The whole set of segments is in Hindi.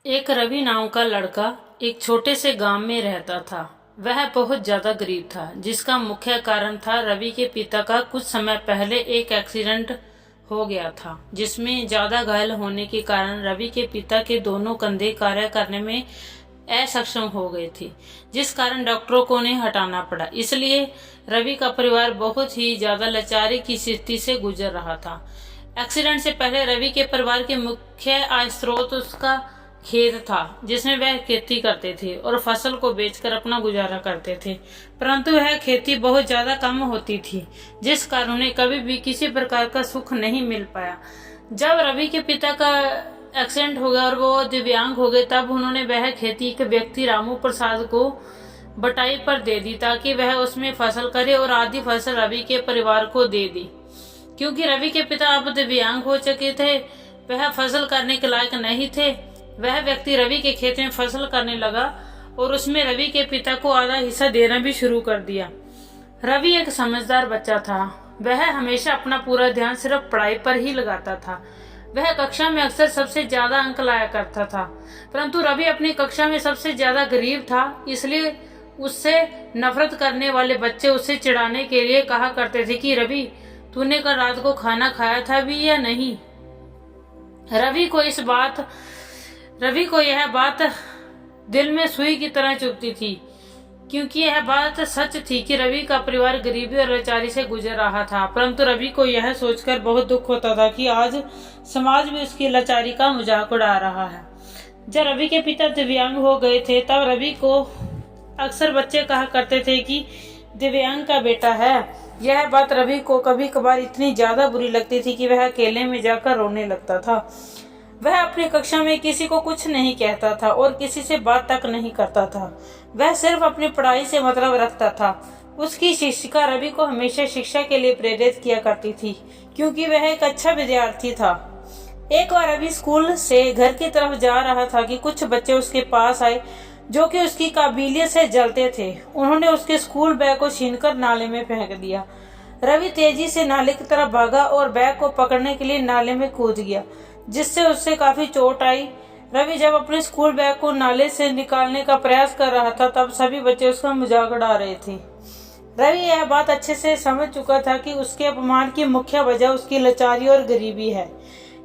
एक रवि नाम का लड़का एक छोटे से गांव में रहता था। वह बहुत ज्यादा गरीब था, जिसका मुख्य कारण था रवि के पिता का कुछ समय पहले एक एक्सीडेंट हो गया था, जिसमें ज्यादा घायल होने के कारण रवि के पिता के दोनों कंधे कार्य करने में असक्षम हो गए थे, जिस कारण डॉक्टरों को उन्हें हटाना पड़ा। इसलिए रवि का परिवार बहुत ही ज्यादा लाचारी की स्थिति से गुजर रहा था। एक्सीडेंट से पहले रवि के परिवार के मुख्य आय स्रोत उसका खेत था, जिसमें वह खेती करते थे और फसल को बेचकर अपना गुजारा करते थे। परंतु वह खेती बहुत ज्यादा कम होती थी, जिस कारण उन्हें कभी भी किसी प्रकार का सुख नहीं मिल पाया। जब रवि के पिता का एक्सीडेंट हो गया और वो दिव्यांग हो गए, तब उन्होंने वह खेती एक व्यक्ति रामू प्रसाद को बटाई पर दे दी, ताकि वह उसमें फसल करे और आधी फसल रवि के परिवार को दे दी। क्योंकि रवि के पिता अब दिव्यांग हो चुके थे, वह फसल करने के लायक नहीं थे। वह व्यक्ति रवि के खेत में फसल करने लगा और उसमें रवि के पिता को आधा हिस्सा देना भी शुरू कर दिया। रवि एक समझदार बच्चा था। वह हमेशा अपना पूरा ध्यान सिर्फ पढ़ाई पर ही लगाता था। वह कक्षा में अक्सर सबसे ज्यादा अंक लाया करता था। परंतु रवि अपनी कक्षा में सबसे ज्यादा गरीब था, इसलिए उससे नफरत करने वाले बच्चे उससे चिढ़ाने के लिए कहा करते थे कि रवि, तूने कल रात को खाना खाया था भी या नहीं। रवि को यह बात दिल में सुई की तरह चुभती थी, क्योंकि यह बात सच थी कि रवि का परिवार गरीबी और लाचारी से गुजर रहा था। परंतु रवि को यह सोचकर बहुत दुख होता था कि आज समाज में उसकी लाचारी का मजाक उड़ा रहा है। जब रवि के पिता दिव्यांग हो गए थे, तब रवि को अक्सर बच्चे कहा करते थे कि दिव्यांग का बेटा है। यह बात रवि को कभी कभार इतनी ज्यादा बुरी लगती थी कि वह अकेले में जाकर रोने लगता था। वह अपनी कक्षा में किसी को कुछ नहीं कहता था और किसी से बात तक नहीं करता था। वह सिर्फ अपनी पढ़ाई से मतलब रखता था। उसकी शिक्षिका रवि को हमेशा शिक्षा के लिए प्रेरित किया करती थी, क्योंकि वह एक अच्छा विद्यार्थी था। एक बार रवि स्कूल से घर की तरफ जा रहा था कि कुछ बच्चे उसके पास आए, जो कि उसकी काबिलियत से जलते थे। उन्होंने उसके स्कूल बैग को छीनकर नाले में फेंक दिया। रवि तेजी से नाले की तरफ भागा और बैग को पकड़ने के लिए नाले में कूद गया, जिससे उससे काफी चोट आई। रवि जब अपने स्कूल बैग को नाले से निकालने का प्रयास कर रहा था, तब सभी बच्चे उसका मजाक उड़ा रहे थे। रवि यह बात अच्छे से समझ चुका था कि उसके अपमान की मुख्य वजह उसकी लाचारी और गरीबी है।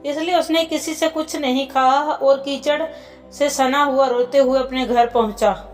इसलिए उसने किसी से कुछ नहीं कहा और कीचड़ से सना हुआ रोते हुए अपने घर पहुंचा।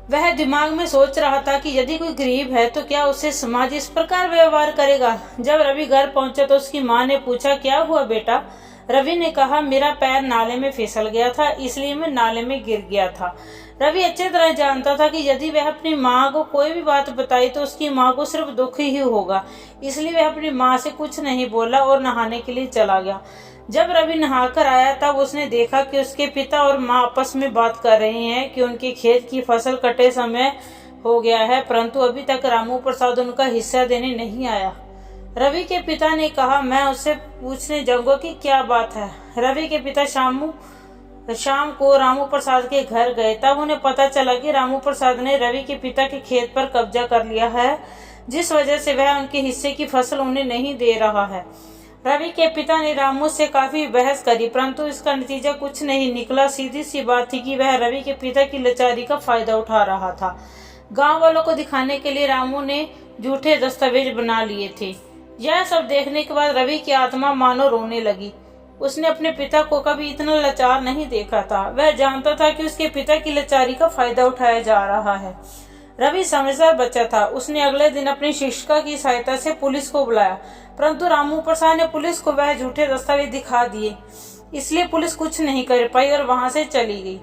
वह दिमाग में सोच रहा था कि यदि कोई गरीब है तो क्या उससे समाज इस प्रकार व्यवहार करेगा। जब रवि घर पहुंचा तो उसकी माँ ने पूछा, क्या हुआ बेटा? रवि ने कहा, मेरा पैर नाले में फिसल गया था, इसलिए मैं नाले में गिर गया था। रवि अच्छी तरह जानता था कि यदि वह अपनी माँ को कोई भी बात बताई तो उसकी माँ को सिर्फ दुख ही होगा। इसलिए वह अपनी माँ से कुछ नहीं बोला और नहाने के लिए चला गया। जब रवि नहाकर आया, तब उसने देखा कि उसके पिता और माँ आपस में बात कर रहे हैं कि उनके खेत की फसल कटे समय हो गया है, परंतु अभी तक रामू प्रसाद उनका हिस्सा देने नहीं आया। रवि के पिता ने कहा, मैं उससे पूछने जाऊंगा कि क्या बात है। रवि के पिता शाम को रामू प्रसाद के घर गए। तब उन्हें पता चला कि रामू प्रसाद ने रवि के पिता के खेत पर कब्जा कर लिया है, जिस वजह से वह उनके हिस्से की फसल उन्हें नहीं दे रहा है। रवि के पिता ने रामू से काफी बहस करी, परंतु इसका नतीजा कुछ नहीं निकला। सीधी सी बात थी कि वह रवि के पिता की लाचारी का फायदा उठा रहा था। गांव वालों को दिखाने के लिए रामू ने झूठे दस्तावेज बना लिए थे। यह सब देखने के बाद रवि की आत्मा मानो रोने लगी। उसने अपने पिता को कभी इतना लाचार नहीं देखा था। वह जानता था कि उसके पिता की लाचारी का फायदा उठाया जा रहा है। रवि समझदार बच्चा था। उसने अगले दिन अपनी शिक्षिका की सहायता से पुलिस को बुलाया, परंतु रामू प्रसाद ने पुलिस को वह झूठे दस्तावेज दिखा दिए। इसलिए पुलिस कुछ नहीं कर पाई और वहां से चली गई।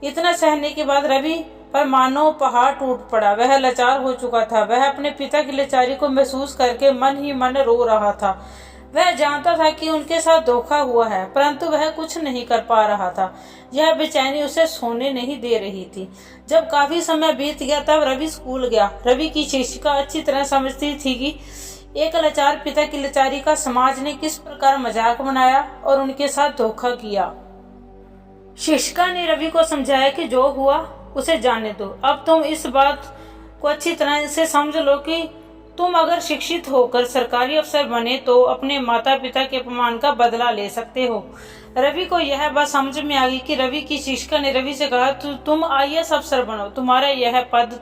इतना सहने के बाद रवि पर मानो पहाड़ टूट पड़ा। वह लाचार हो चुका था। वह अपने पिता की लाचारी को महसूस करके मन ही मन रो रहा था। वह जानता था कि उनके साथ धोखा हुआ है, परंतु वह कुछ नहीं कर पा रहा था। यह बेचैनी उसे सोने नहीं दे रही थी। जब काफी समय बीत गया, तब रवि स्कूल गया। रवि की शिक्षिका अच्छी तरह समझती थी कि एक लाचार पिता की लाचारी का समाज ने किस प्रकार मजाक बनाया और उनके साथ धोखा किया। शिक्षिका ने रवि को समझाया कि जो हुआ उसे जाने दो। अब तुम इस बात को अच्छी तरह से समझ लो कि तुम अगर शिक्षित होकर सरकारी अफसर बने तो अपने माता पिता के अपमान का बदला ले सकते हो। रवि को यह बात समझ में आ गई कि रवि की शिक्षिका ने रवि से कहा, तुम IAS अफसर बनो, तुम्हारा यह पद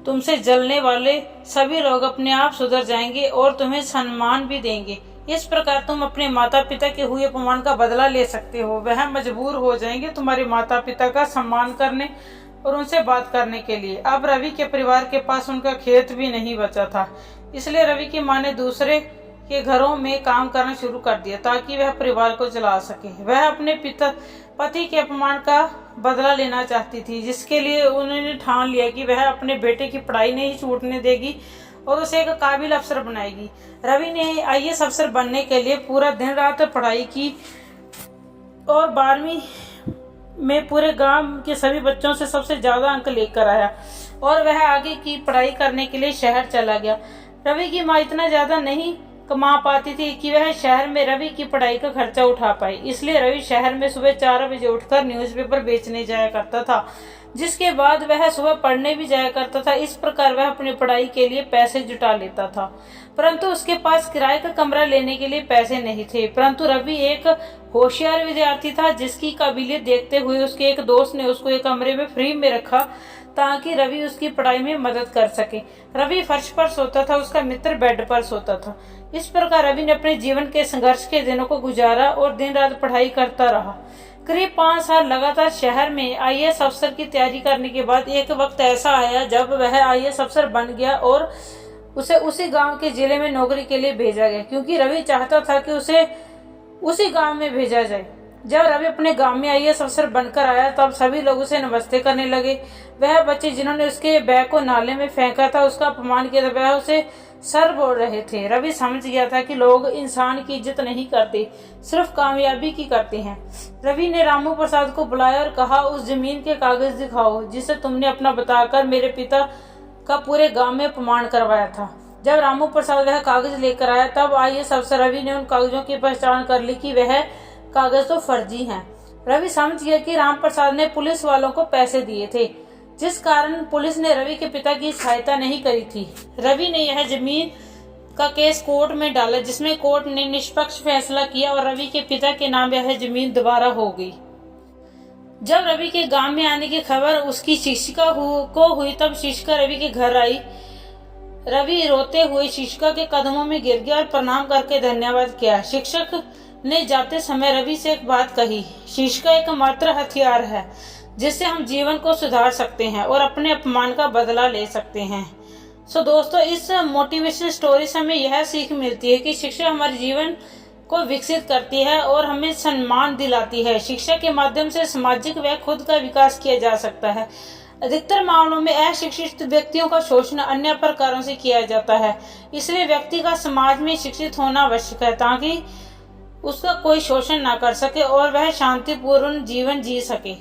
तुमसे जलने वाले सभी लोग अपने आप सुधर जाएंगे और तुम्हें सम्मान भी देंगे। इस प्रकार तुम अपने माता पिता के हुए अपमान का बदला ले सकते हो। वह मजबूर हो जाएंगे तुम्हारे माता पिता का सम्मान करने और उनसे बात करने के लिए। अब रवि के परिवार के पास उनका खेत भी नहीं बचा था, इसलिए रवि की मां ने दूसरे के घरों में काम करना शुरू कर दिया ताकि वह परिवार को चला सके। वह अपने पति के अपमान का बदला लेना चाहती थी, जिसके लिए उन्होंने ठान लिया कि वह अपने बेटे की पढ़ाई नहीं छूटने देगी और उसे एक काबिल अफसर बनाएगी। रवि ने IAS अफसर बनने के लिए पूरा दिन रात पढ़ाई की और 12वीं में पूरे गांव के सभी बच्चों से सबसे ज्यादा अंक लेकर आया और वह आगे की पढ़ाई करने के लिए शहर चला गया। रवि की मां इतना ज्यादा नहीं कमा पाती थी कि वह शहर में रवि की पढ़ाई का खर्चा उठा पाए, इसलिए रवि शहर में सुबह 4 बजे उठकर न्यूज़पेपर बेचने जाया करता था, जिसके बाद वह सुबह पढ़ने भी जाया करता था। इस प्रकार वह अपनी पढ़ाई के लिए पैसे जुटा लेता था, परंतु उसके पास किराए का कमरा लेने के लिए पैसे नहीं थे। परंतु रवि एक होशियार विद्यार्थी था, जिसकी काबिलियत देखते हुए उसके एक दोस्त ने उसको एक कमरे में फ्री में रखा ताकि रवि उसकी पढ़ाई में मदद कर सके। रवि फर्श पर सोता था, उसका मित्र बेड पर सोता था। इस प्रकार रवि ने अपने जीवन के संघर्ष के दिनों को गुजारा और दिन रात पढ़ाई करता रहा। करीब 5 साल लगातार शहर में IAS अफसर की तैयारी करने के बाद एक वक्त ऐसा आया जब वह IAS अफसर बन गया और उसे उसी गांव के जिले में नौकरी के लिए भेजा गया, क्योंकि रवि चाहता था कि उसे उसी गांव में भेजा जाए। जब रवि अपने गांव में IAS अफसर बनकर आया तब सभी लोग उसे नमस्ते करने लगे। वह बच्चे जिन्होंने उसके बैग को नाले में फेंका था, उसका अपमान किया था, वह उसे सर बोल रहे थे। रवि समझ गया था कि लोग इंसान की इज्जत नहीं करते, सिर्फ कामयाबी की करते हैं। रवि ने रामू प्रसाद को बुलाया और कहा, उस जमीन के कागज दिखाओ जिसे तुमने अपना बताकर मेरे पिता का पूरे गांव में अपमान करवाया था। जब रामू प्रसाद वह कागज लेकर आया तब IAS अफसर रवि ने उन कागजों की पहचान कर ली कि वह कागज तो फर्जी हैं। रवि समझ गया कि राम प्रसाद ने पुलिस वालों को पैसे दिए थे, जिस कारण पुलिस ने रवि के पिता की सहायता नहीं करी थी। रवि ने यह जमीन का केस कोर्ट में डाला, जिसमें कोर्ट ने निष्पक्ष फैसला किया और रवि के पिता के नाम यह जमीन दोबारा हो गई। जब रवि के गांव में आने की खबर उसकी शिक्षिका को हुई तब शिक्षिका रवि के घर आई। रवि रोते हुए शिक्षिका के कदमों में गिर गया और प्रणाम करके धन्यवाद किया। शिक्षक ने जाते समय रवि से एक बात कही, शिक्षिका एकमात्र हथियार है जिससे हम जीवन को सुधार सकते हैं और अपने अपमान का बदला ले सकते हैं। दोस्तों, इस मोटिवेशनल स्टोरी से हमें यह सीख मिलती है कि शिक्षा हमारे जीवन को विकसित करती है और हमें सम्मान दिलाती है। शिक्षा के माध्यम से सामाजिक व खुद का विकास किया जा सकता है। अधिकतर मामलों में अशिक्षित व्यक्तियों का शोषण अन्य प्रकारों से किया जाता है, इसलिए व्यक्ति का समाज में शिक्षित होना आवश्यक है ताकि उसका कोई शोषण न कर सके और वह शांतिपूर्ण जीवन जी सके।